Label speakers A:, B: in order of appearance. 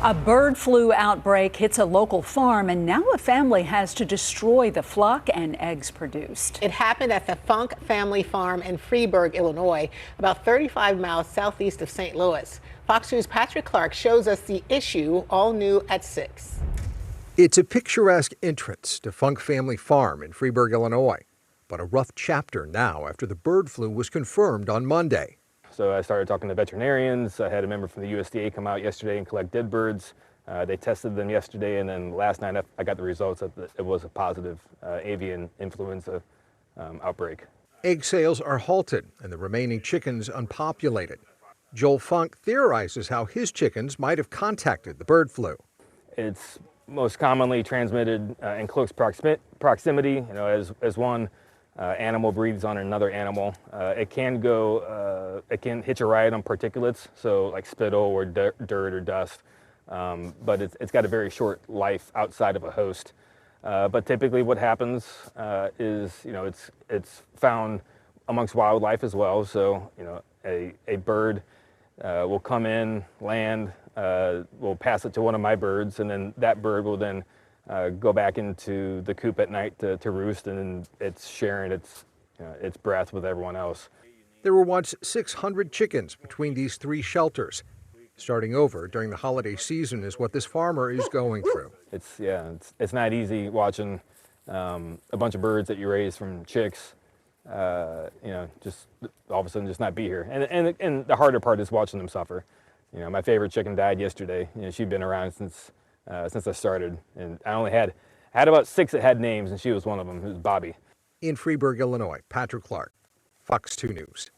A: A bird flu outbreak hits a local farm, and now a family has to destroy the flock and eggs produced.
B: It happened at the Funk family farm in Freeburg, Illinois, about 35 miles southeast of St. Louis. Fox News' Patrick Clark shows us the issue, all new at 6.
C: It's a picturesque entrance to Funk Family Farm in Freeburg, Illinois, but a rough chapter now after the bird flu was confirmed on Monday.
D: So I started talking to veterinarians. I had a member from the USDA come out yesterday and collect dead birds. They tested them yesterday, and then last night I got the results that it was a positive avian influenza outbreak.
C: Egg sales are halted and the remaining chickens unpopulated. Joel Funk theorizes how his chickens might have contacted the bird flu.
D: It's most commonly transmitted in close proximity, as one animal breathes on another animal. It can hitch a ride on particulates, so like spittle or dirt or dust, but it's got a very short life outside of a host. But typically what happens is, it's found amongst wildlife as well. So, a bird will come in, land, we'll pass it to one of my birds, and then that bird will then go back into the coop at night to roost, and then it's sharing its breath with everyone else.
C: There were once 600 chickens between these three shelters. Starting over during the holiday season is what this farmer is going through.
D: It's not easy watching a bunch of birds that you raise from chicks, just all of a sudden just not be here. And the harder part is watching them suffer. My favorite chicken died yesterday. She'd been around since I started, and I only had about 6 that had names, and she was one of them. It was Bobby.
C: In Freeburg, Illinois, Patrick Clark, Fox 2 News.